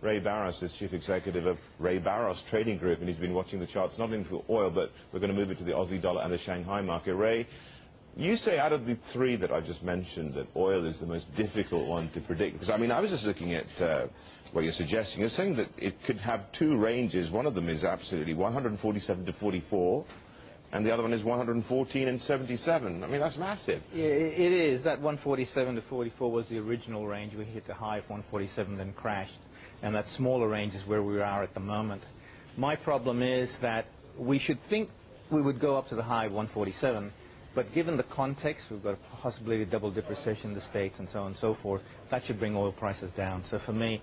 Ray Barros is Chief Executive of Ray Barros Trading Group, and he's been watching the charts not only for oil, but we're going to move it to the Aussie dollar and the Shanghai market. Ray, you say out of the three that I just mentioned that oil is the most difficult one to predict. Because, I mean, I was just looking at what you're suggesting. You're saying that it could have two ranges. One of them is absolutely 147 to 44. And the other one is 114 and 77. I mean, that's massive. Yeah, it is. That 147 to 44 was the original range. We hit the high of 147, then crashed. And that smaller range is where we are at the moment. My problem is that we should think we would go up to the high of 147. But given the context, we've got a possibility of double-dip recession in the States and so on and so forth, that should bring oil prices down. So for me,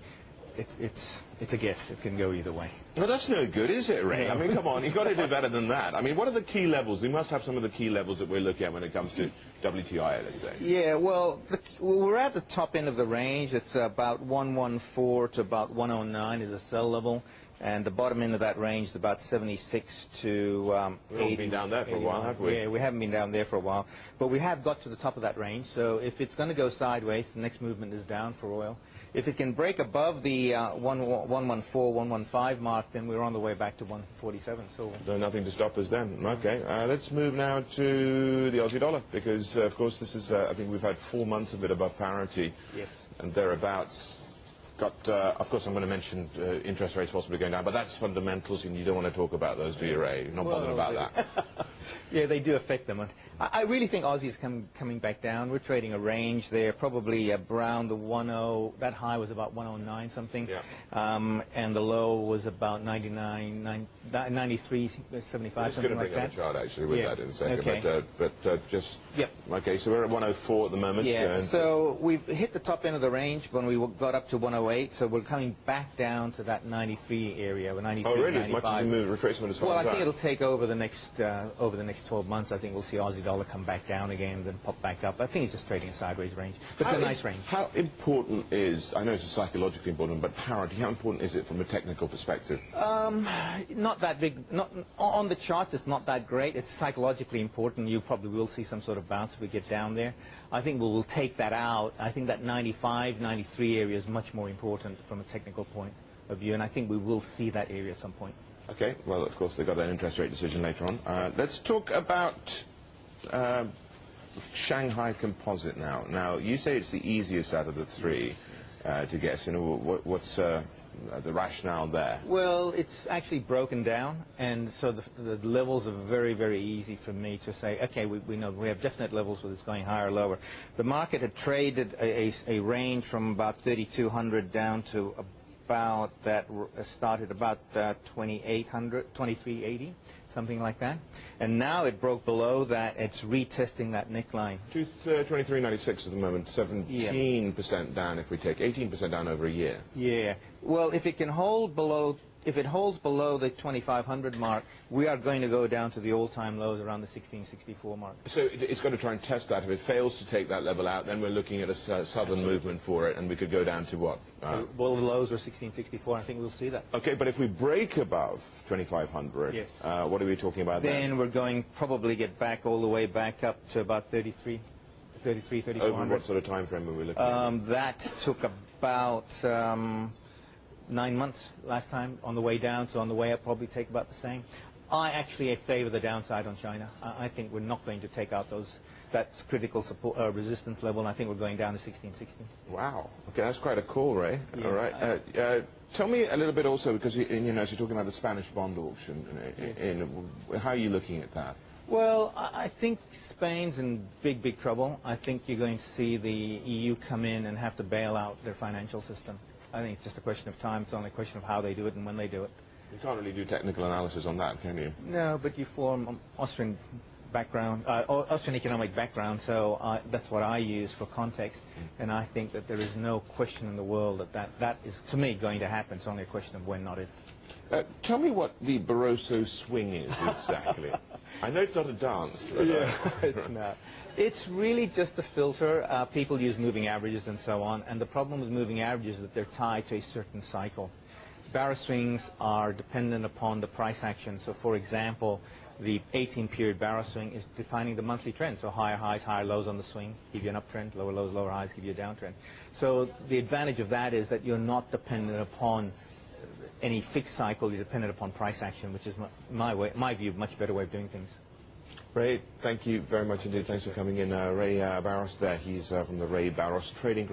it's a guess. It can go either way. Well, that's no good, is it, Ray? Yeah. I mean, come on, you've got to do better than that. I mean, what are the key levels? We must have some of the key levels that we're looking at when it comes to WTI, let's say. Yeah, well, we're at the top end of the range. It's about 114 to about 109 is a sell level. And the bottom end of that range is about 76 to 80. We haven't been down there for a while, have we? Yeah, we haven't been down there for a while. But we have got to the top of that range. So if it's going to go sideways, the next movement is down for oil. If it can break above the 114, 115 mark, then we're on the way back to 147. So nothing to stop us then. Okay, let's move now to the Aussie dollar, because, of course, this is, I think we've had 4 months of it above parity. Yes. And thereabouts. Of course, I'm going to mention interest rates possibly going down, but that's fundamentals, and you don't want to talk about those, do you, Ray? You're not bothered about that. Yeah, they do affect them. I really think Aussie is coming back down. We're trading a range there, probably around the 10. That high was about 109 something, yeah. And the low was about 93, 75, something like that. Just going to bring up a chart actually with that in a second, okay. but just yep. Okay. So we're at 104 at the moment. Yeah. So we've hit the top end of the range when we got up to 108. So we're coming back down to that 93 area. 93, oh, really? 95. As much as you move retracement as far well, as I think that? it'll take over the next 12 months. I think we'll see Aussie dollar come back down again, then pop back up. I think it's just trading a sideways range, but it's a nice range. How important is, I know it's psychologically important, but parity, how important is it from a technical perspective? Not that big. Not on the charts. It's not that great. It's psychologically important. You probably will see some sort of bounce if we get down there. I think we'll take that out. I think that 95, 93 area is much more important from a technical point of view, and I think we will see that area at some point. Okay. Well, of course, they've got that interest rate decision later on. Let's talk about Shanghai Composite now. Now, you say it's the easiest out of the three to guess. You know, what's the rationale there? Well, it's actually broken down, and so the levels are very, very easy for me to say, okay, we know we have definite levels whether it's going higher or lower. The market had traded a range from about 3,200 down to about that started about 2,800, 2,380, something like that. And now it broke below that. It's retesting that neckline. 23.96 at the moment, 17% down if we take 18% down over a year. Yeah. Well, if it can hold below, if it holds below the 2,500 mark, we are going to go down to the all-time lows around the 1664 mark. So it's got to try and test that. If it fails to take that level out, then we're looking at a southern movement for it, and we could go down to what? Well, the lows are 1664. I think we'll see that. Okay, but if we break above 2,500, yes. What are we talking about then? Then we're going probably get back all the way back up to about 3,400. Over what sort of time frame are we looking at? That took about 9 months last time on the way down, so on the way up probably take about the same. I actually favor the downside on China. I think we're not going to take out that critical support resistance level, and I think we're going down to 1660. Wow. Okay, that's quite a call, Ray. Yeah. All right. Tell me a little bit also, because as you're talking about the Spanish bond auction, how are you looking at that? Well, I think Spain's in big, big trouble. I think you're going to see the EU come in and have to bail out their financial system. I think it's just a question of time. It's only a question of how they do it and when they do it. You can't really do technical analysis on that, can you? No, but you form Austrian background, Austrian economic background, so that's what I use for context. And I think that there is no question in the world that is, to me, going to happen. It's only a question of when, not if. Tell me what the Barroso swing is exactly. I know it's not a dance. But, yeah, it's not. It's really just a filter. People use moving averages and so on, and the problem with moving averages is that they're tied to a certain cycle. Barrow swings are dependent upon the price action. So, for example, the 18-period Barrow swing is defining the monthly trend. So higher highs, higher lows on the swing give you an uptrend. Lower lows, lower highs give you a downtrend. So the advantage of that is that you're not dependent upon any fixed cycle. You're dependent upon price action, which is my view, much better way of doing things. Ray, thank you very much indeed. Thanks for coming in. Ray Barros there. He's from the Ray Barros Trading Group.